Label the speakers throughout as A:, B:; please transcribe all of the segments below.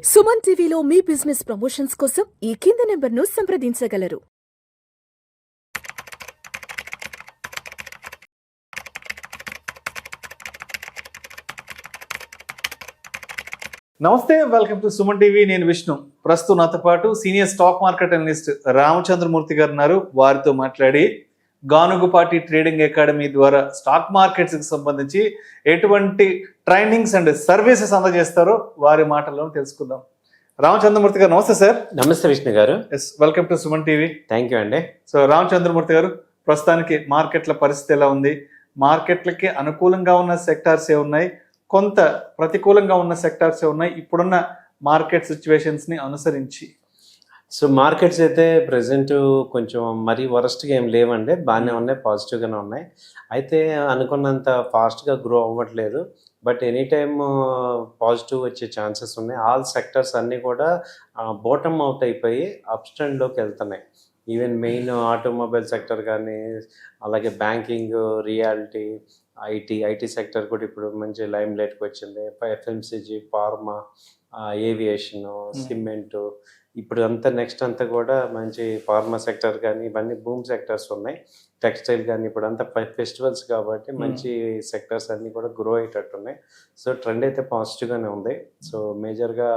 A: సుమన్ టీవీలో మీ business promotions కోసం ఈ కింది నెంబర్ను సంప్రదించగలరు.
B: నమస్తే, వెల్కమ్ టు సుమన్ టీవీ. నేను విష్ణు. ప్రస్తుతం నాతో పాటు senior stock market analyst Ramachandramurthy గారు ఉన్నారు. వారితో మాట్లాడి గానుగుపాటి ట్రేడింగ్ అకాడమీ ద్వారా స్టాక్ మార్కెట్స్కి సంబంధించి ఎటువంటి ట్రైనింగ్స్ అండ్ సర్వీసెస్ అందజేస్తారో వారి మాటల్లో తెలుసుకుందాం. రామచంద్రమూర్తి గారు నమస్తే సార్.
C: నమస్తే Vishnu garu.
B: Yes, welcome to Suman TV.
C: Thank you అండి.
B: సో రామచంద్రమూర్తి గారు, ప్రస్తుతానికి మార్కెట్ల పరిస్థితి ఎలా ఉంది? మార్కెట్లకి అనుకూలంగా ఉన్న సెక్టార్స్ ఏ ఉన్నాయి, కొంత ప్రతికూలంగా ఉన్న సెక్టార్స్ ఏ ఉన్నాయి ఇప్పుడున్న మార్కెట్ సిచ్యువేషన్స్ని అనుసరించి?
C: సో మార్కెట్స్ అయితే ప్రజెంట్ కొంచెం మరీ వరస్ట్గా ఏం లేవండి, బాగానే ఉన్నాయి, పాజిటివ్గానే ఉన్నాయి. అయితే అనుకున్నంత ఫాస్ట్గా గ్రో అవ్వట్లేదు, బట్ ఎనీ టైమ్ పాజిటివ్ వచ్చే ఛాన్సెస్ ఉన్నాయి. ఆల్ సెక్టర్స్ అన్నీ కూడా బాటమ్ అవుట్ అయిపోయి అప్ స్టాండ్లోకి వెళ్తున్నాయి. ఈవెన్ మెయిన్ ఆటోమొబైల్ సెక్టర్ కానీ, అలాగే బ్యాంకింగ్, రియాలిటీ, ఐటీ సెక్టర్ కూడా ఇప్పుడు మంచి లైమ్ లైట్కి వచ్చింది. ఎఫ్ఎంసీజీ, ఫార్మా, ఏవియేషను, సిమెంటు, ఇప్పుడు అంతా నెక్స్ట్ అంతా కూడా మంచి ఫార్మా సెక్టర్ కానీ ఇవన్నీ బూమ్ సెక్టర్స్ ఉన్నాయి. టెక్స్టైల్ కానీ ఇప్పుడు అంతా ఫెస్టివల్స్ కాబట్టి మంచి సెక్టర్స్ అన్నీ కూడా గ్రో అయ్యేటట్టు ఉన్నాయి. సో ట్రెండ్ అయితే పాజిటివ్గానే ఉంది. సో మేజర్గా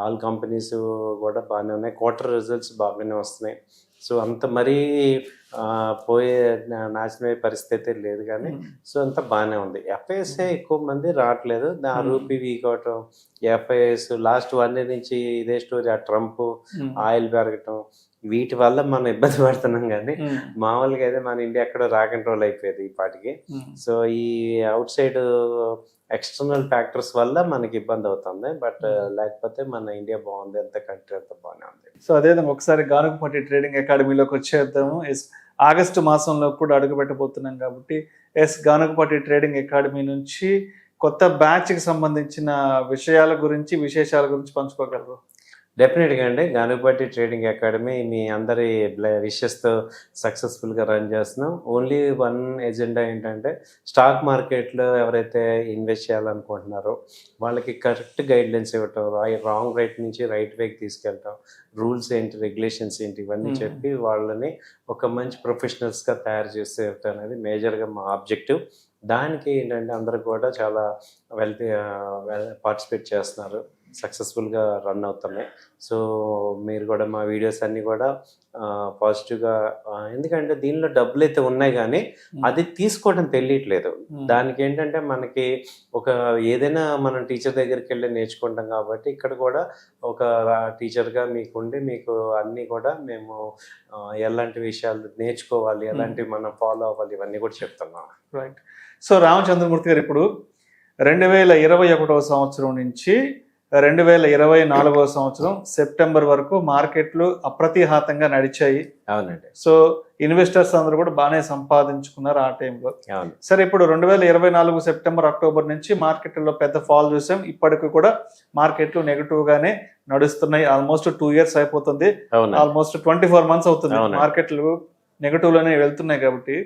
C: ఆల్ కంపెనీస్ కూడా బాగానే ఉన్నాయి. క్వార్టర్ రిజల్ట్స్ బాగానే వస్తున్నాయి. సో అంత మరీ పోయే నాశనమయ్యే పరిస్థితి లేదు, కానీ సో అంతా బాగానే ఉంది. ఎఫ్ఐఎస్ఏ ఎక్కువ మంది రావట్లేదు. రూపీ వీక్ అవటం, ఎఫ్ఐఎస్ లాస్ట్ 1 year నుంచి ఇదే స్టోరీ. ఆ ట్రంప్ ఆయిల్ పెరగటం, వీటి వల్ల మనం ఇబ్బంది పడుతున్నాం, కానీ మామూలుగా అయితే మన ఇండియా ఎక్కడో కంట్రోల్ అయిపోయేది ఈ పాటికి. సో ఈ అవుట్ సైడ్ ఎక్స్టర్నల్ ఫ్యాక్టర్స్ వల్ల మనకి ఇబ్బంది అవుతుంది, బట్ లేకపోతే మన ఇండియా బాగుంది, అంత కంట్రీ అంతా బాగానే ఉంది.
B: సో అదేవిధంగా ఒకసారి గానుగుపాటి ట్రేడింగ్ అకాడమీలోకి వచ్చేద్దాము. ఆగస్టు మాసంలో కూడా అడుగు పెట్టబోతున్నాం కాబట్టి గానుగుపాటి ట్రేడింగ్ అకాడమీ నుంచి కొత్త బ్యాచ్కి సంబంధించిన విషయాల గురించి, విశేషాల గురించి పంచుకోగలరు?
C: డెఫినెట్గా అండి. గానుగుపాటి ట్రేడింగ్ అకాడమీ మీ అందరి విషెస్తో సక్సెస్ఫుల్గా రన్ చేస్తున్నాం. ఓన్లీ వన్ ఎజెండా ఏంటంటే, స్టాక్ మార్కెట్లో ఎవరైతే ఇన్వెస్ట్ చేయాలనుకుంటున్నారో వాళ్ళకి కరెక్ట్ గైడ్లైన్స్ ఇవ్వటం, రాంగ్ రైట్ నుంచి రైట్ వేకి తీసుకెళ్ళటం, రూల్స్ ఏంటి, రెగ్యులేషన్స్ ఏంటి, ఇవన్నీ చెప్పి వాళ్ళని ఒక మంచి ప్రొఫెషనల్స్గా తయారు చేసేయటం అనేది మేజర్గా మా ఆబ్జెక్టివ్. దానికి ఏంటంటే అందరూ కూడా చాలా పార్టిసిపేట్ చేస్తున్నారు, సక్సెస్ఫుల్గా రన్ అవుతున్నాయి. సో మీరు కూడా మా వీడియోస్ అన్నీ కూడా పాజిటివ్గా, ఎందుకంటే దీనిలో డబ్బులు అయితే ఉన్నాయి కానీ అది తీసుకోవడం తెలియట్లేదు. దానికి ఏంటంటే మనకి ఒక ఏదైనా మనం టీచర్ దగ్గరికి వెళ్ళి నేర్చుకుంటాం కాబట్టి ఇక్కడ కూడా ఒక టీచర్గా మీకుండి మీకు అన్నీ కూడా మేము ఎలాంటి విషయాలు నేర్చుకోవాలి, ఎలాంటివి మనం ఫాలో అవ్వాలి, ఇవన్నీ కూడా చెప్తున్నాం.
B: రైట్. సో రామచంద్రమూర్తి గారు, ఇప్పుడు 2021 సంవత్సరం నుంచి 2024 సంవత్సరం సెప్టెంబర్ వరకు మార్కెట్లు అప్రతిహాతంగా నడిచాయి.
C: అవునండి.
B: సో ఇన్వెస్టర్స్ అందరూ కూడా బాగానే సంపాదించుకున్నారు ఆ టైంలో.
C: అవును.
B: సరే, ఇప్పుడు 2024 సెప్టెంబర్, అక్టోబర్ నుంచి మార్కెట్లో పెద్ద ఫాల్ చూసాం. ఇప్పటికి కూడా మార్కెట్లు నెగిటివ్ గానే నడుస్తున్నాయి. ఆల్మోస్ట్ 2 years అయిపోతుంది. ఆల్మోస్ట్ 24 months అవుతుంది మార్కెట్లు నెగిటివ్ లోనే వెళ్తున్నాయి కాబట్టి.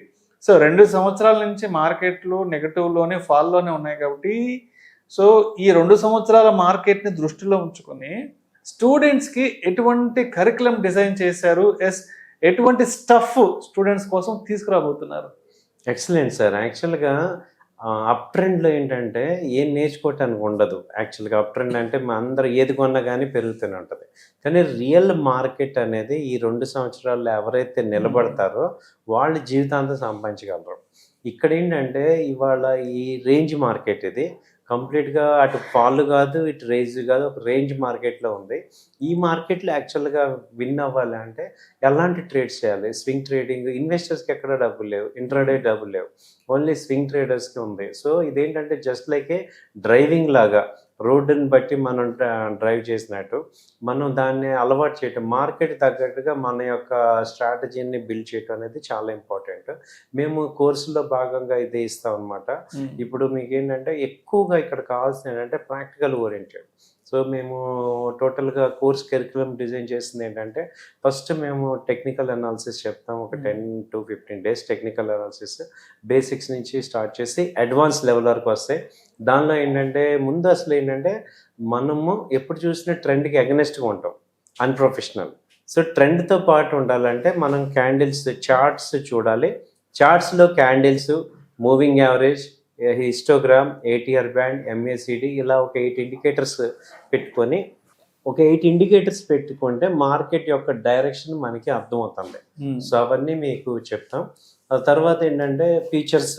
B: సో 2 సంవత్సరాల నుంచి మార్కెట్లు నెగిటివ్ లోనే, ఫాల్ లోనే ఉన్నాయి కాబట్టి, సో ఈ 2 సంవత్సరాల మార్కెట్ని దృష్టిలో ఉంచుకొని స్టూడెంట్స్కి ఎటువంటి కరికులం డిజైన్ చేశారు, ఎటువంటి స్టఫ్ స్టూడెంట్స్ కోసం తీసుకురాబోతున్నారు?
C: Excellent sir. యాక్చువల్గా అప్ ట్రెండ్లో ఏంటంటే ఏం నేర్చుకోవటానికి ఉండదు. యాక్చువల్గా అప్ ట్రెండ్ అంటే మా అందరూ ఏది కొన్నా కానీ పెరుగుతూనే ఉంటుంది, కానీ రియల్ మార్కెట్ అనేది ఈ 2 సంవత్సరాల్లో ఎవరైతే నిలబడతారో వాళ్ళు జీవితాంతం సంపాదించగలరు. ఇక్కడ ఏంటంటే ఇవాళ ఈ రేంజ్ మార్కెట్, ఇది కంప్లీట్గా అటు ఫాల్ కాదు, ఇటు రేంజ్ కాదు, ఒక రేంజ్ మార్కెట్లో ఉంది. ఈ మార్కెట్లో యాక్చువల్గా విన్ అవ్వాలి అంటే ఎలాంటి ట్రేడ్స్ చేయాలి? స్వింగ్ ట్రేడింగ్, ఇన్వెస్టర్స్కి ఎక్కడ డబ్బులు లేవు, ఇంట్రాడే డబ్బులు లేవు, ఓన్లీ స్వింగ్ ట్రేడర్స్కి ఉంది. సో ఇదేంటంటే జస్ట్ లైక్ ఏ డ్రైవింగ్ లాగా, రోడ్డుని బట్టి మనం డ్రైవ్ చేసినట్టు మనం దాన్ని అలవాటు చేయటం, మార్కెట్ తగ్గట్టుగా మన యొక్క స్ట్రాటజీని బిల్డ్ చేయటం అనేది చాలా ఇంపార్టెంట్. మేము కోర్సులో భాగంగా ఇదే ఇస్తాం అనమాట. ఇప్పుడు మీకు ఏంటంటే ఎక్కువగా ఇక్కడ కావాల్సిన ఏంటంటే ప్రాక్టికల్ ఓరియంటెడ్. సో మేము టోటల్గా కోర్స్ కరికులం డిజైన్ చేసింది ఏంటంటే ఫస్ట్ మేము టెక్నికల్ అనాలిసిస్ చెప్తాం, ఒక 10 to 15 days technical analysis basics నుంచి స్టార్ట్ చేసి అడ్వాన్స్ లెవెల్ వరకు వస్తాయి. దానిలో ఏంటంటే ముందు అసలు ఏంటంటే మనము ఎప్పుడు చూసినా ట్రెండ్కి అగెనెస్ట్గా ఉంటాం, అన్ప్రొఫెషనల్. సో ట్రెండ్తో పాటు ఉండాలంటే మనం క్యాండిల్స్ చార్ట్స్ చూడాలి. చార్ట్స్లో candles, moving average, histogram, ATR band, MACD ఇలా ఒక 8 ఇండికేటర్స్ పెట్టుకొని ఒక 8 ఇండికేటర్స్ పెట్టుకుంటే మార్కెట్ యొక్క డైరెక్షన్ మనకి అర్థమవుతుంది. సో అవన్నీ మీకు చెప్తాం. ఆ తర్వాత ఏంటంటే ఫీచర్స్,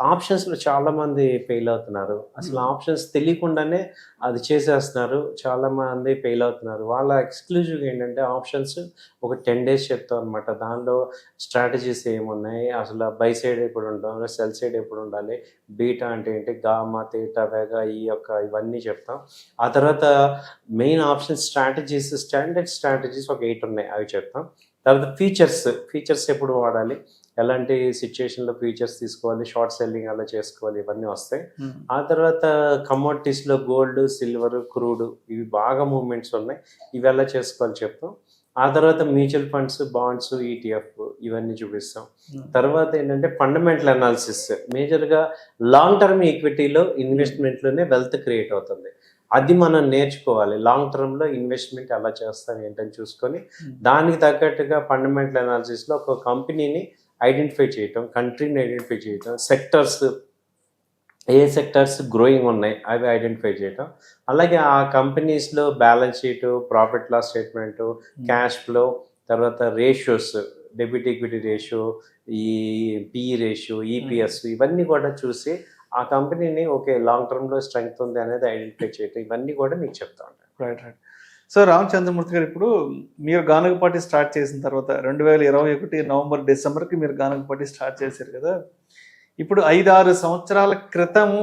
C: ఆప్షన్స్లో చాలామంది ఫెయిల్ అవుతున్నారు. అసలు ఆప్షన్స్ తెలియకుండానే అది చేసేస్తున్నారు, చాలామంది ఫెయిల్ అవుతున్నారు. వాళ్ళ ఎక్స్క్లూజివ్గా ఏంటంటే ఆప్షన్స్ ఒక 10 days చెప్తాం అనమాట. దానిలో స్ట్రాటజీస్ ఏమున్నాయి, అసలు బై సైడ్ ఎప్పుడు ఉండాలి, సెల్ సైడ్ ఎప్పుడు ఉండాలి, బీటా అంటే ఏంటి, గామా, తేటా, వేగా ఇవన్నీ చెప్తాం. ఆ తర్వాత main option strategies, standard strategies ఒక 8 ఉన్నాయి, అవి చెప్తాం. తర్వాత ఫీచర్స్ ఎప్పుడు వాడాలి, ఎలాంటి సిచ్యుయేషన్లో ఫీచర్స్ తీసుకోవాలి, షార్ట్ సెల్లింగ్ అలా చేసుకోవాలి, ఇవన్నీ వస్తాయి. ఆ తర్వాత కమోడిటీస్లో గోల్డ్, సిల్వర్, క్రూడ్ ఇవి బాగా మూవ్మెంట్స్ ఉన్నాయి, ఇవి ఎలా చేసుకోవాలి చెప్తాం. ఆ తర్వాత మ్యూచువల్ ఫండ్స్, బాండ్స్, ఈటీఎఫ్ ఇవన్నీ చూపిస్తాం. తర్వాత ఏంటంటే ఫండమెంటల్ అనాలిసిస్, మేజర్గా లాంగ్ టర్మ్ ఈక్విటీలో ఇన్వెస్ట్మెంట్లోనే వెల్త్ క్రియేట్ అవుతుంది. అది మనం నేర్చుకోవాలి. లాంగ్ టర్మ్లో ఇన్వెస్ట్మెంట్ ఎలా చేస్తాం ఏంటని చూసుకొని దానికి తగ్గట్టుగా ఫండమెంటల్ అనాలిసిస్లో ఒక కంపెనీని ఐడెంటిఫై చేయటం, కంట్రీని ఐడెంటిఫై చేయటం, ఏ సెక్టర్స్ గ్రోయింగ్ ఉన్నాయి అవి ఐడెంటిఫై చేయటం, అలాగే ఆ కంపెనీస్లో balance sheet, profit loss statement, cash flow, తర్వాత రేషియోస్, డెబిట్ ఈక్విటీ రేషియో, ఈ పిఈ రేషియో, ఈపీఎస్ ఇవన్నీ కూడా చూసి ఆ కంపెనీని ఓకే లాంగ్ టర్మ్లో స్ట్రెంగ్త్ ఉంది అనేది ఐడెంటిఫై చేయటం, ఇవన్నీ కూడా మీకు చెప్తా ఉంటాను.
B: రైట్. సో రామచంద్రమూర్తి గారు, ఇప్పుడు మీరు గానగపాటి స్టార్ట్ చేసిన తర్వాత 2021 నవంబర్, డిసెంబర్కి మీరు గానగపాటి స్టార్ట్ చేశారు కదా. ఇప్పుడు 5-6 సంవత్సరాల క్రితము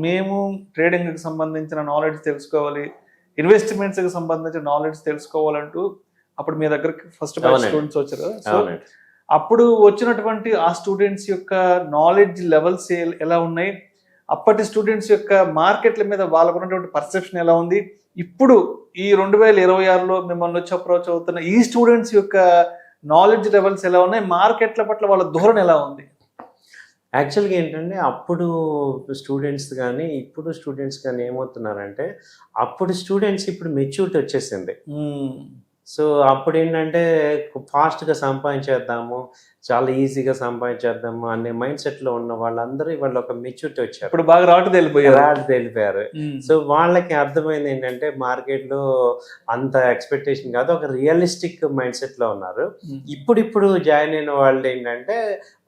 B: మేము ట్రేడింగ్కి సంబంధించిన నాలెడ్జ్ తెలుసుకోవాలి, ఇన్వెస్ట్మెంట్స్కి సంబంధించిన నాలెడ్జ్ తెలుసుకోవాలంటూ అప్పుడు మీ దగ్గరికి ఫస్ట్ స్టూడెంట్స్ వచ్చారు కదా. సో అప్పుడు వచ్చినటువంటి ఆ స్టూడెంట్స్ యొక్క నాలెడ్జ్ లెవెల్స్ ఎలా ఉన్నాయి, అప్పటి స్టూడెంట్స్ యొక్క మార్కెట్ల మీద వాళ్ళకు ఉన్నటువంటి పర్సెప్షన్ ఎలా ఉంది, ఇప్పుడు ఈ 2026లో మిమ్మల్ని వచ్చి అప్రోచ్ అవుతున్న ఈ స్టూడెంట్స్ యొక్క నాలెడ్జ్ లెవెల్స్ ఎలా ఉన్నాయి, మార్కెట్ల పట్ల వాళ్ళ ధోరణి ఎలా ఉంది?
C: యాక్చువల్గా ఏంటంటే అప్పుడు స్టూడెంట్స్ కానీ ఇప్పుడు స్టూడెంట్స్ కానీ ఏమవుతున్నారంటే అప్పుడు స్టూడెంట్స్ ఇప్పుడు మెచ్యూరిటీ వచ్చేసింది. సో అప్పుడు ఏంటంటే ఫాస్ట్గా సంపాదించేద్దాము, చాలా ఈజీగా సంపాదించేద్దాము అనే మైండ్ సెట్లో ఉన్న వాళ్ళందరూ ఇవాళ ఒక మెచ్యూరిటీ వచ్చారు.
B: ఇప్పుడు బాగా రాటు
C: తెలిపారు. సో వాళ్ళకి అర్థమైంది ఏంటంటే మార్కెట్లో అంత ఎక్స్పెక్టేషన్ కాదు, ఒక రియలిస్టిక్ మైండ్ సెట్లో ఉన్నారు. ఇప్పుడు జాయిన్ అయిన వాళ్ళు ఏంటంటే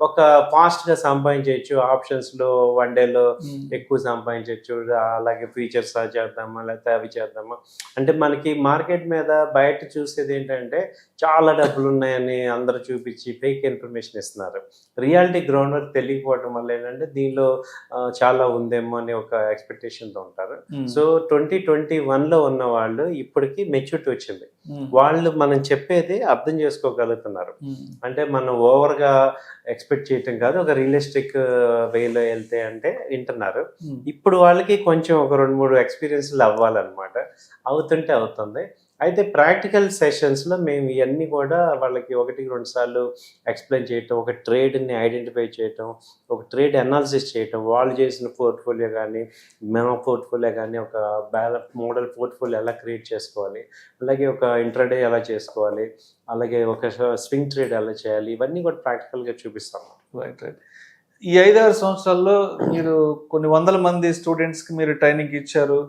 C: ఒక ఫాస్ట్గా సంపాదించవచ్చు, ఆప్షన్స్లో వన్ డేలో ఎక్కువ సంపాదించవచ్చు, అలాగే ఫీచర్స్ చేద్దామా లేకపోతే అవి చేద్దామా అంటే మనకి మార్కెట్ మీద బయట చూసేది ఏంటంటే చాలా డబ్బులు ఉన్నాయని అందరూ చూపించి ఫేక్ ఇన్ఫర్మేషన్ ఇస్తున్నారు. రియాలిటీ గ్రౌండ్ వర్క్ తెలియకపోవడం వల్ల ఏంటంటే దీనిలో చాలా ఉందేమో అని ఒక ఎక్స్పెక్టేషన్తో ఉంటారు. సో 2021లో ఉన్న వాళ్ళు ఇప్పటికి మెచ్యూరిటీ వచ్చింది, వాళ్ళు మనం చెప్పేది అర్థం చేసుకోగలుగుతున్నారు. అంటే మనం ఓవర్గా ఎక్స్పెక్ట్ చేయటం కాదు, ఒక రియలిస్టిక్ వేలో వెళ్తే అంటే వింటున్నారు. ఇప్పుడు వాళ్ళకి కొంచెం ఒక 2-3 ఎక్స్పీరియన్స్లు అవ్వాలన్నమాట, అవుతుంది. అయితే ప్రాక్టికల్ సెషన్స్లో మేము ఇవన్నీ కూడా వాళ్ళకి 1-2 సార్లు ఎక్స్ప్లెయిన్ చేయటం, ఒక ట్రేడ్ని ఐడెంటిఫై చేయటం, ఒక ట్రేడ్ అనాలిసిస్ చేయటం, వాళ్ళు చేసిన పోర్ట్ఫోలియో కానీ మన పోర్ట్ఫోలియో కానీ ఒక మోడల్ పోర్ట్ఫోలియో ఎలా క్రియేట్ చేసుకోవాలి, అలాగే ఒక ఇంట్రాడే ఎలా చేసుకోవాలి, అలాగే ఒక స్వింగ్ ట్రేడ్ ఎలా చేయాలి, ఇవన్నీ కూడా ప్రాక్టికల్గా చూపిస్తాము.
B: రైట్. ఈ 5-6 సంవత్సరాల్లో మీరు కొన్ని వందల మంది స్టూడెంట్స్కి మీరు ట్రైనింగ్ ఇచ్చారు,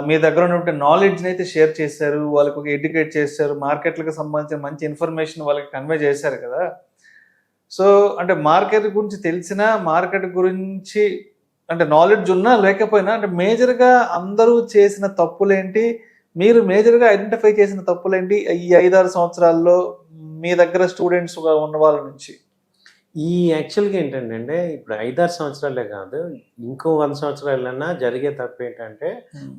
B: మీ దగ్గర ఉన్నటువంటి నాలెడ్జ్ని అయితే షేర్ చేశారు, వాళ్ళకి ఒక ఎడ్యుకేట్ చేశారు, మార్కెట్లకు సంబంధించిన మంచి ఇన్ఫర్మేషన్ వాళ్ళకి కన్వే చేశారు కదా. సో అంటే మార్కెట్ గురించి తెలిసినా, మార్కెట్ గురించి అంటే నాలెడ్జ్ ఉన్నా లేకపోయినా, అంటే మేజర్గా అందరూ చేసిన తప్పులేంటి, మీరు మేజర్గా ఐడెంటిఫై చేసిన తప్పులేంటి ఈ 5-6 సంవత్సరాల్లో మీ దగ్గర స్టూడెంట్స్గా ఉన్న వాళ్ళ నుంచి?
C: ఈ యాక్చువల్గా ఏంటంటే ఇప్పుడు 5-6 సంవత్సరాలే కాదు, ఇంకో 100 సంవత్సరాలన్నా జరిగే తప్పు ఏంటంటే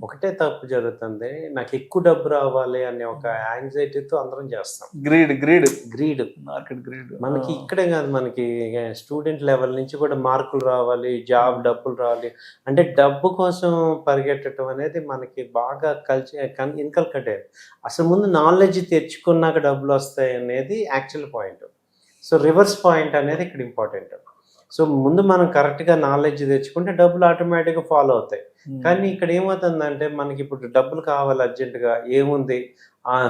C: ఒకటే తప్పు జరుగుతుంది. నాకు ఎక్కువ డబ్బు రావాలి అనే ఒక యాంగ్జైటీతో అందరం చేస్తాం. గ్రీడ్
B: మార్కెట్ గ్రీడ్
C: మనకి ఇక్కడే కాదు, మనకి స్టూడెంట్ లెవెల్ నుంచి కూడా మార్కులు రావాలి, జాబ్ డబ్బులు రావాలి అంటే డబ్బు కోసం పరిగెట్టడం అనేది మనకి బాగా ఇన్కల్కటే. అసలు ముందు నాలెడ్జ్ తెచ్చుకున్నాక డబ్బులు వస్తాయి అనేది actual point. So reverse point అనేది ఇక్కడ ఇంపార్టెంట్. సో ముందు మనం కరెక్ట్గా నాలెడ్జ్ తెచ్చుకుంటే డబ్బులు ఆటోమేటిక్గా ఫాలో అవుతాయి. కానీ ఇక్కడ ఏమవుతుందంటే మనకి ఇప్పుడు డబ్బులు కావాలి అర్జెంటుగా, ఏముంది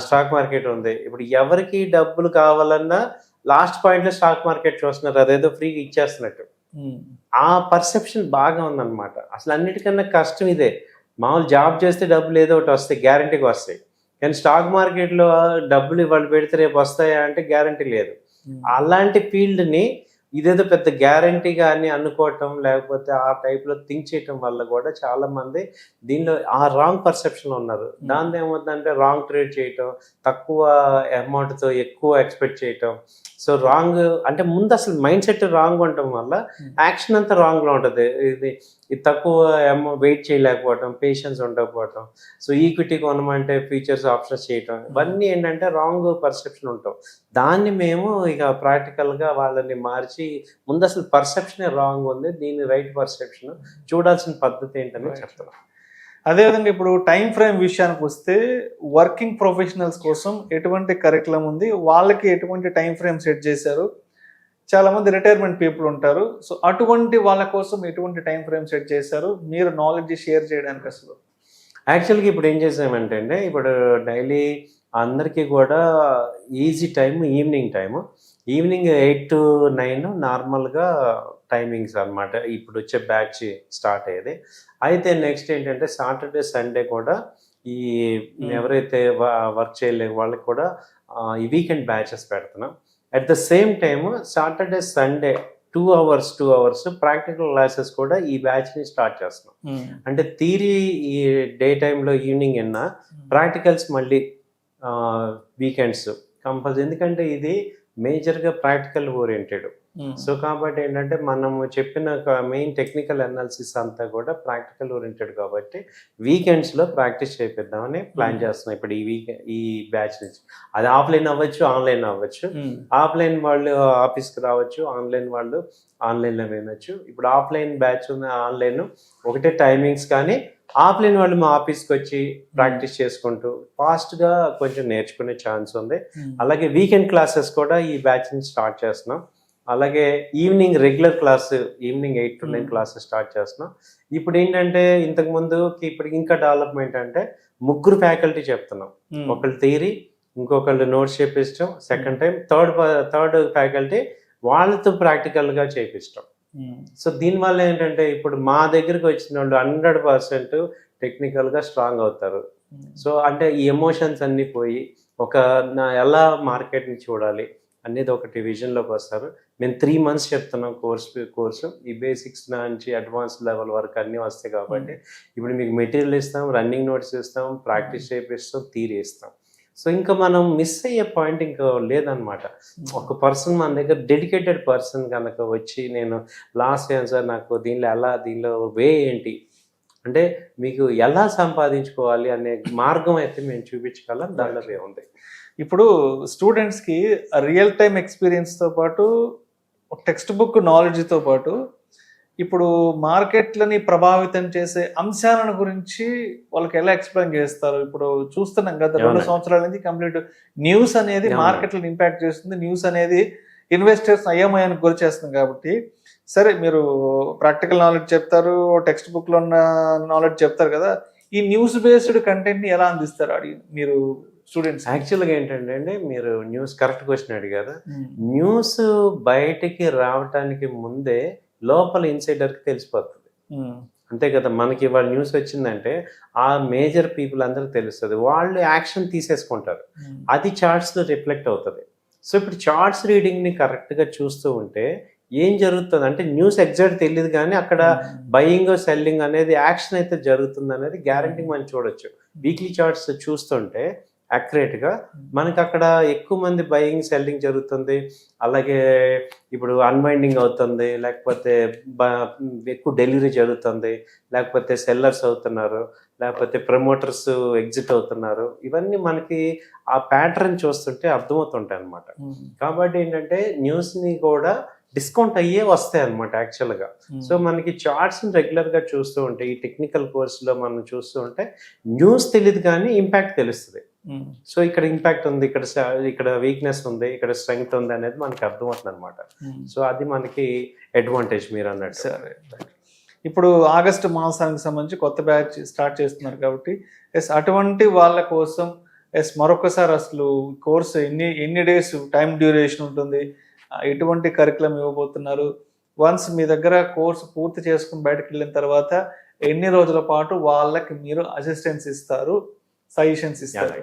C: స్టాక్ మార్కెట్ ఉంది. ఇప్పుడు ఎవరికి డబ్బులు కావాలన్నా లాస్ట్ పాయింట్లో స్టాక్ మార్కెట్ చూస్తున్నారు, అదేదో ఫ్రీగా ఇచ్చేస్తున్నట్టు. ఆ పర్సెప్షన్ బాగా ఉందన్నమాట. అసలు అన్నిటికన్నా కష్టం ఇదే. మామూలు జాబ్ చేస్తే డబ్బులు ఏదో ఒకటి వస్తాయి, గ్యారంటీగా వస్తాయి. కానీ స్టాక్ మార్కెట్లో డబ్బులు ఇవాళ పెడితే రేపు వస్తాయా అంటే గ్యారంటీ లేదు. అలాంటి ఫీల్డ్ని ఇదేదో పెద్ద గ్యారంటీగా అని అనుకోవటం, లేకపోతే ఆ టైప్లో థింక్ చేయటం వల్ల కూడా చాలా మంది దీనిలో ఆ రాంగ్ పర్సెప్షన్లో ఉన్నారు. దాని ఏమవుతుందంటే రాంగ్ ట్రేడ్ చేయటం, తక్కువ అమౌంట్తో ఎక్కువ ఎక్స్పెక్ట్ చేయటం. సో రాంగ్ అంటే ముందు అసలు మైండ్ సెట్ రాంగ్ ఉండటం వల్ల యాక్షన్ అంతా రాంగ్లో ఉంటుంది. ఇది తక్కువ వెయిట్ చేయలేకపోవటం, పేషెన్స్ ఉండకపోవటం, సో ఈక్విటీ కొనమంటే ఫ్యూచర్స్ ఆప్షన్స్ చేయటం, ఇవన్నీ ఏంటంటే రాంగ్ పర్సెప్షన్ ఉంటాం. దాన్ని మేము ఇక ప్రాక్టికల్గా వాళ్ళని మార్చి ముందు అసలు పర్సెప్షనే రాంగ్ ఉంది, దీన్ని రైట్ పర్సెప్షన్ చూడాల్సిన పద్ధతి ఏంటని చెప్తున్నాం.
B: అదేవిధంగా ఇప్పుడు టైం ఫ్రేమ్ విషయానికి వస్తే వర్కింగ్ ప్రొఫెషనల్స్ కోసం ఎటువంటి కరికులం ఉంది, వాళ్ళకి ఎటువంటి టైం ఫ్రేమ్ సెట్ చేశారు? చాలా మంది రిటైర్మెంట్ పీపుల్ ఉంటారు, సో అటువంటి వాళ్ళ కోసం ఎటువంటి టైం ఫ్రేమ్ సెట్ చేశారు మీరు నాలెడ్జ్ షేర్ చేయడానికి? అసలు
C: యాక్చువల్గా ఇప్పుడు ఏం చేసామంటే అండి, ఇప్పుడు డైలీ అందరికీ కూడా ఈజీ టైం ఈవినింగ్ 8 to 9 నార్మల్గా టైమింగ్స్ అనమాట. ఇప్పుడు వచ్చే బ్యాచ్ స్టార్ట్ అయ్యేది. అయితే నెక్స్ట్ ఏంటంటే సాటర్డే సండే కూడా ఈ ఎవరైతే వర్క్ చేయలేని వాళ్ళకి కూడా ఈ వీకెండ్ బ్యాచెస్ పెడుతున్నాం. At the same time Saturday Sunday 2 hours practical classes కూడా ఈ బ్యాచ్ని స్టార్ట్ చేస్తున్నాం. అంటే థియరీ ఈ డే టైంలో ఈవినింగ్ విన్నా, ప్రాక్టికల్స్ మళ్ళీ వీకెండ్స్ కంపల్సరీ. ఎందుకంటే ఇది మేజర్గా ప్రాక్టికల్ ఓరియంటెడ్. సో కాబట్టి ఏంటంటే మనము చెప్పిన మెయిన్ టెక్నికల్ అనాలిసిస్ అంతా కూడా ప్రాక్టికల్ ఓరియంటెడ్ కాబట్టి వీకెండ్స్లో ప్రాక్టీస్ చేపిద్దామని ప్లాన్ చేస్తున్నాం. ఇప్పుడు ఈ బ్యాచ్ నుంచి అది ఆఫ్లైన్ అవ్వచ్చు, ఆన్లైన్ అవ్వచ్చు. ఆఫ్లైన్ వాళ్ళు ఆఫీస్కి రావచ్చు, ఆన్లైన్ వాళ్ళు ఆన్లైన్లో వినొచ్చు. ఇప్పుడు ఆఫ్లైన్ బ్యాచ్ ఉన్న ఆన్లైన్ ఒకటే టైమింగ్స్, కానీ ఆఫ్లైన్ వాళ్ళు మా ఆఫీస్కి వచ్చి ప్రాక్టీస్ చేసుకుంటూ ఫాస్ట్గా కొంచెం నేర్చుకునే ఛాన్స్ ఉంది. అలాగే వీకెండ్ క్లాసెస్ కూడా ఈ బ్యాచ్ నుంచి స్టార్ట్ చేస్తున్నాం. అలాగే evening regular class evening 8 to 9 classes start చేస్తున్నాం. ఇప్పుడు ఏంటంటే ఇంతకుముందు ఇప్పుడు ఇంకా డెవలప్మెంట్ అంటే 3 ఫ్యాకల్టీ చెప్తున్నాం. ఒకళ్ళు థియరీ, ఇంకొకళ్ళు నోట్స్ చేపిస్తాం, సెకండ్ టైం థర్డ్ ఫ్యాకల్టీ వాళ్ళతో ప్రాక్టికల్గా చేపిస్తాం. సో దీనివల్ల ఏంటంటే ఇప్పుడు మా దగ్గరికి వచ్చిన వాళ్ళు 100% టెక్నికల్గా స్ట్రాంగ్ అవుతారు. సో అంటే ఈ ఎమోషన్స్ అన్నీ పోయి ఎలా మార్కెట్ని చూడాలి అనేది ఒకటి విజన్లోకి వస్తారు. మేము 3 months చెప్తున్నాం కోర్సు. ఈ బేసిక్స్ నుంచి అడ్వాన్స్ లెవెల్ వరకు అన్నీ వస్తాయి కాబట్టి ఇప్పుడు మీకు మెటీరియల్ ఇస్తాం, రన్నింగ్ నోట్స్ ఇస్తాం, ప్రాక్టీస్ చేపిస్తాం, థియరీ ఇస్తాం. సో ఇంకా మనం మిస్ అయ్యే పాయింట్ ఇంకా లేదనమాట. ఒక పర్సన్ మన దగ్గర డెడికేటెడ్ పర్సన్ కనుక వచ్చి నేను లాస్ట్ టైం సార్ నాకు దీనిలో వే ఏంటి అంటే మీకు ఎలా సంపాదించుకోవాలి అనే మార్గం అయితే మేము చూపించగలం. దానిలో వే ఉంది.
B: ఇప్పుడు స్టూడెంట్స్కి రియల్ టైమ్ ఎక్స్పీరియన్స్తో పాటు టెక్స్ట్ బుక్ నాలెడ్జ్తో పాటు ఇప్పుడు మార్కెట్లని ప్రభావితం చేసే అంశాలను గురించి వాళ్ళకి ఎలా ఎక్స్ప్లెయిన్ చేస్తారు? ఇప్పుడు చూస్తున్నాం కదా 2 సంవత్సరాల నుంచి కంప్లీట్ న్యూస్ అనేది మార్కెట్లను ఇంపాక్ట్ చేస్తుంది. న్యూస్ అనేది ఇన్వెస్టర్స్ అయోమయానికి గురి చేస్తుంది. కాబట్టి సరే మీరు ప్రాక్టికల్ నాలెడ్జ్ చెప్తారు, టెక్స్ట్ బుక్లో ఉన్న నాలెడ్జ్ చెప్తారు కదా, ఈ న్యూస్ బేస్డ్ కంటెంట్ని ఎలా అందిస్తారు మీరు స్టూడెంట్స్?
C: యాక్చువల్గా ఏంటంటే అండి, మీరు న్యూస్ కరెక్ట్ క్వశ్చన్ అడిగారు. న్యూస్ బయటికి రావటానికి ముందే లోపల ఇన్సైడర్కి తెలిసిపోతుంది. అంతే కదా, మనకి ఇవాళ న్యూస్ వచ్చిందంటే ఆ మేజర్ పీపుల్ అందరికి తెలుస్తుంది, వాళ్ళు యాక్షన్ తీసేసుకుంటారు, అది చార్ట్స్లో రిఫ్లెక్ట్ అవుతుంది. సో ఇప్పుడు చార్ట్స్ రీడింగ్ని కరెక్ట్గా చూస్తూ ఉంటే ఏం జరుగుతుంది అంటే న్యూస్ ఎగ్జాక్ట్ తెలియదు, కానీ అక్కడ బయింగ్ సెల్లింగ్ అనేది యాక్షన్ అయితే జరుగుతుంది అనేది గ్యారంటీ మనం చూడొచ్చు. వీక్లీ చార్ట్స్ చూస్తుంటే యాక్యురేట్గా. మనకి అక్కడ ఎక్కువ మంది బయింగ్ సెల్లింగ్ జరుగుతుంది, అలాగే ఇప్పుడు అన్వైండింగ్ అవుతుంది, లేకపోతే ఎక్కువ డెలివరీ జరుగుతుంది, లేకపోతే సెల్లర్స్ అవుతున్నారు, లేకపోతే ప్రమోటర్స్ ఎగ్జిట్ అవుతున్నారు. ఇవన్నీ మనకి ఆ ప్యాటర్న్ చూస్తుంటే అర్థమవుతుంటాయి అనమాట. కాబట్టి ఏంటంటే న్యూస్ని కూడా డిస్కౌంట్ అయ్యే వస్తాయి అనమాట యాక్చువల్గా. సో మనకి చార్ట్స్ని రెగ్యులర్గా చూస్తూ ఉంటే, ఈ టెక్నికల్ కోర్సులో మనం చూస్తూ ఉంటే న్యూస్ తెలియదు కానీ ఇంపాక్ట్ తెలుస్తుంది. సో ఇక్కడ ఇంపాక్ట్ ఉంది, ఇక్కడ వీక్నెస్ ఉంది, ఇక్కడ స్ట్రెంగ్త్ ఉంది అనేది మనకి అర్థమవుతుంది అనమాట. సో అది మనకి అడ్వాంటేజ్ మీరు అన్నట్టు.
B: సరే, ఇప్పుడు ఆగస్టు మాసానికి సంబంధించి కొత్త బ్యాచ్ స్టార్ట్ చేస్తున్నారు కాబట్టి అటువంటి వాళ్ళ కోసం మరొకసారి అసలు కోర్సు ఎన్ని డేస్ టైం డ్యూరేషన్ ఉంటుంది, ఎటువంటి కరికులం ఇవ్వబోతున్నారు, వన్స్ మీ దగ్గర కోర్సు పూర్తి చేసుకుని బయటకు వెళ్ళిన తర్వాత ఎన్ని రోజుల పాటు వాళ్ళకి మీరు అసిస్టెన్స్ ఇస్తారు, సజెషన్స్ ఇస్తారు?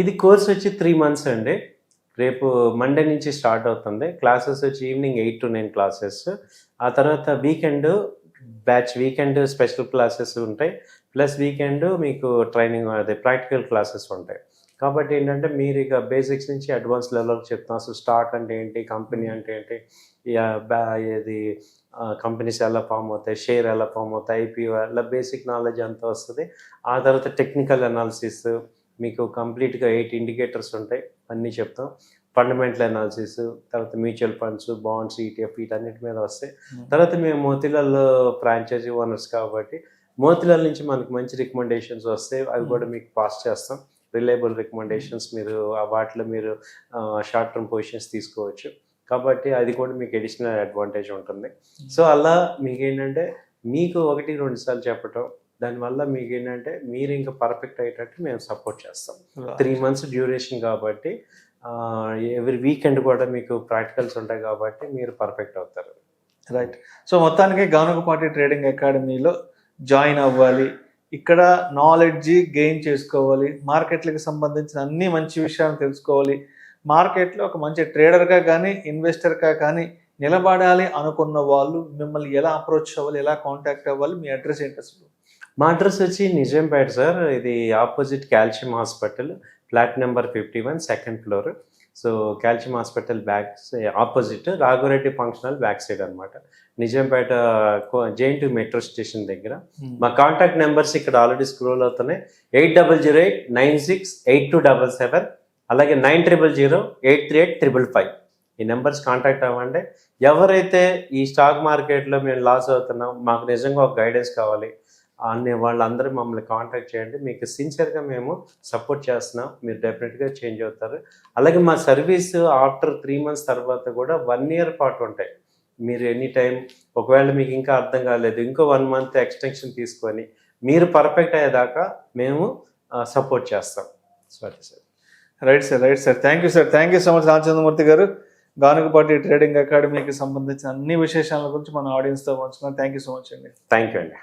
C: ఇది కోర్స్ వచ్చి 3 months అండి. రేపు మండే నుంచి స్టార్ట్ అవుతుంది. క్లాసెస్ వచ్చి ఈవినింగ్ 8 to 9 క్లాసెస్. ఆ తర్వాత వీకెండ్ స్పెషల్ క్లాసెస్ ఉంటాయి, ప్లస్ వీకెండ్ మీకు ట్రైనింగ్ అదే ప్రాక్టికల్ క్లాసెస్ ఉంటాయి. కాబట్టి ఏంటంటే మీరు ఇక బేసిక్స్ నుంచి అడ్వాన్స్ లెవెల్కి చెప్తాం. అసలు స్టాక్ అంటే ఏంటి, కంపెనీ అంటే ఏంటి, ఏది కంపెనీస్ ఎలా ఫామ్ అవుతాయి, షేర్ ఎలా ఫామ్ అవుతాయి, ఐపీఓ అలా బేసిక్ నాలెడ్జ్ అంతా వస్తుంది. ఆ తర్వాత టెక్నికల్ అనాలిసిస్ మీకు కంప్లీట్గా 8 ఇండికేటర్స్ ఉంటాయి, అన్నీ చెప్తాం. ఫండమెంటల్ అనాలిసిస్, తర్వాత మ్యూచువల్ ఫండ్స్, బాండ్స్, ఈటీఎఫ్ వీటన్నిటి మీద వస్తాయి. తర్వాత మేము మోతిలాల్ ఫ్రాంచైజీ ఓనర్స్ కాబట్టి మోతిలాల్ నుంచి మనకి మంచి రికమెండేషన్స్ వస్తాయి, అవి కూడా మీకు పాస్ చేస్తాం. రిలయబుల్ రికమెండేషన్స్, మీరు వాటిలో మీరు షార్ట్ టర్మ్ పొజిషన్స్ తీసుకోవచ్చు. కాబట్టి అది కూడా మీకు అడిషనల్ అడ్వాంటేజ్ ఉంటుంది. సో అలా మీకు ఏంటంటే మీకు 1-2 సార్లు చెప్పటం, దానివల్ల మీకు ఏంటంటే మీరు ఇంకా పర్ఫెక్ట్ అయ్యేటట్టు మేము సపోర్ట్ చేస్తాం. 3 months డ్యూరేషన్ కాబట్టి ఎవ్రీ వీకెండ్ కూడా మీకు ప్రాక్టికల్స్ ఉంటాయి కాబట్టి మీరు పర్ఫెక్ట్ అవుతారు.
B: రైట్. సో మొత్తానికి గానుగపాటి ట్రేడింగ్ అకాడమీలో జాయిన్ అవ్వాలి, ఇక్కడ నాలెడ్జ్ గెయిన్ చేసుకోవాలి, మార్కెట్లకు సంబంధించిన అన్ని మంచి విషయాలు తెలుసుకోవాలి, మార్కెట్లో ఒక మంచి ట్రేడర్గా కానీ ఇన్వెస్టర్గా కానీ నిలబడాలి అనుకున్న వాళ్ళు మిమ్మల్ని ఎలా అప్రోచ్ అవ్వాలి, ఎలా కాంటాక్ట్ అవ్వాలి, మీ అడ్రస్ ఏంటి అసలు?
C: మా అడ్రస్ వచ్చి నిజాంపేట సార్. ఇది opposite calcium hospital, flat number 51, 2nd floor. So calcium hospital opposite Raghavareddy functional back side అనమాట, నిజాంపేట JNT మెట్రో స్టేషన్ దగ్గర. మా కాంటాక్ట్ నెంబర్స్ ఇక్కడ ఆల్రెడీ స్క్రోల్ అవుతున్నాయి. 8008968277, అలాగే 9000838555. ఈ నెంబర్స్ కాంటాక్ట్ అవ్వండి. ఎవరైతే ఈ స్టాక్ మార్కెట్లో మేము లాస్ అవుతున్నాం, మాకు నిజంగా ఒక గైడెన్స్ కావాలి అనే వాళ్ళందరూ మమ్మల్ని కాంటాక్ట్ చేయండి. మీకు సిన్సియర్గా మేము సపోర్ట్ చేస్తున్నాం, మీరు డెఫినెట్గా చేంజ్ అవుతారు. అలాగే మా సర్వీస్ ఆఫ్టర్ 3 months తర్వాత కూడా 1 year పాటు ఉంటాయి. మీరు ఎనీ టైం ఒకవేళ మీకు ఇంకా అర్థం కాలేదు, ఇంకో 1 month ఎక్స్టెన్షన్ తీసుకొని మీరు పర్ఫెక్ట్ అయ్యేదాకా మేము సపోర్ట్ చేస్తాం. Sorry sir.
B: Right sir. Thank you so much Ramachandramurthy గారు. గానుగపాటి ట్రేడింగ్ అకాడమీకి సంబంధించిన అన్ని విశేషాల గురించి మన ఆడియన్స్తో పంచుకున్నాం. థ్యాంక్ యూ సో మచ్ అండి.
C: థ్యాంక్ యూ అండి.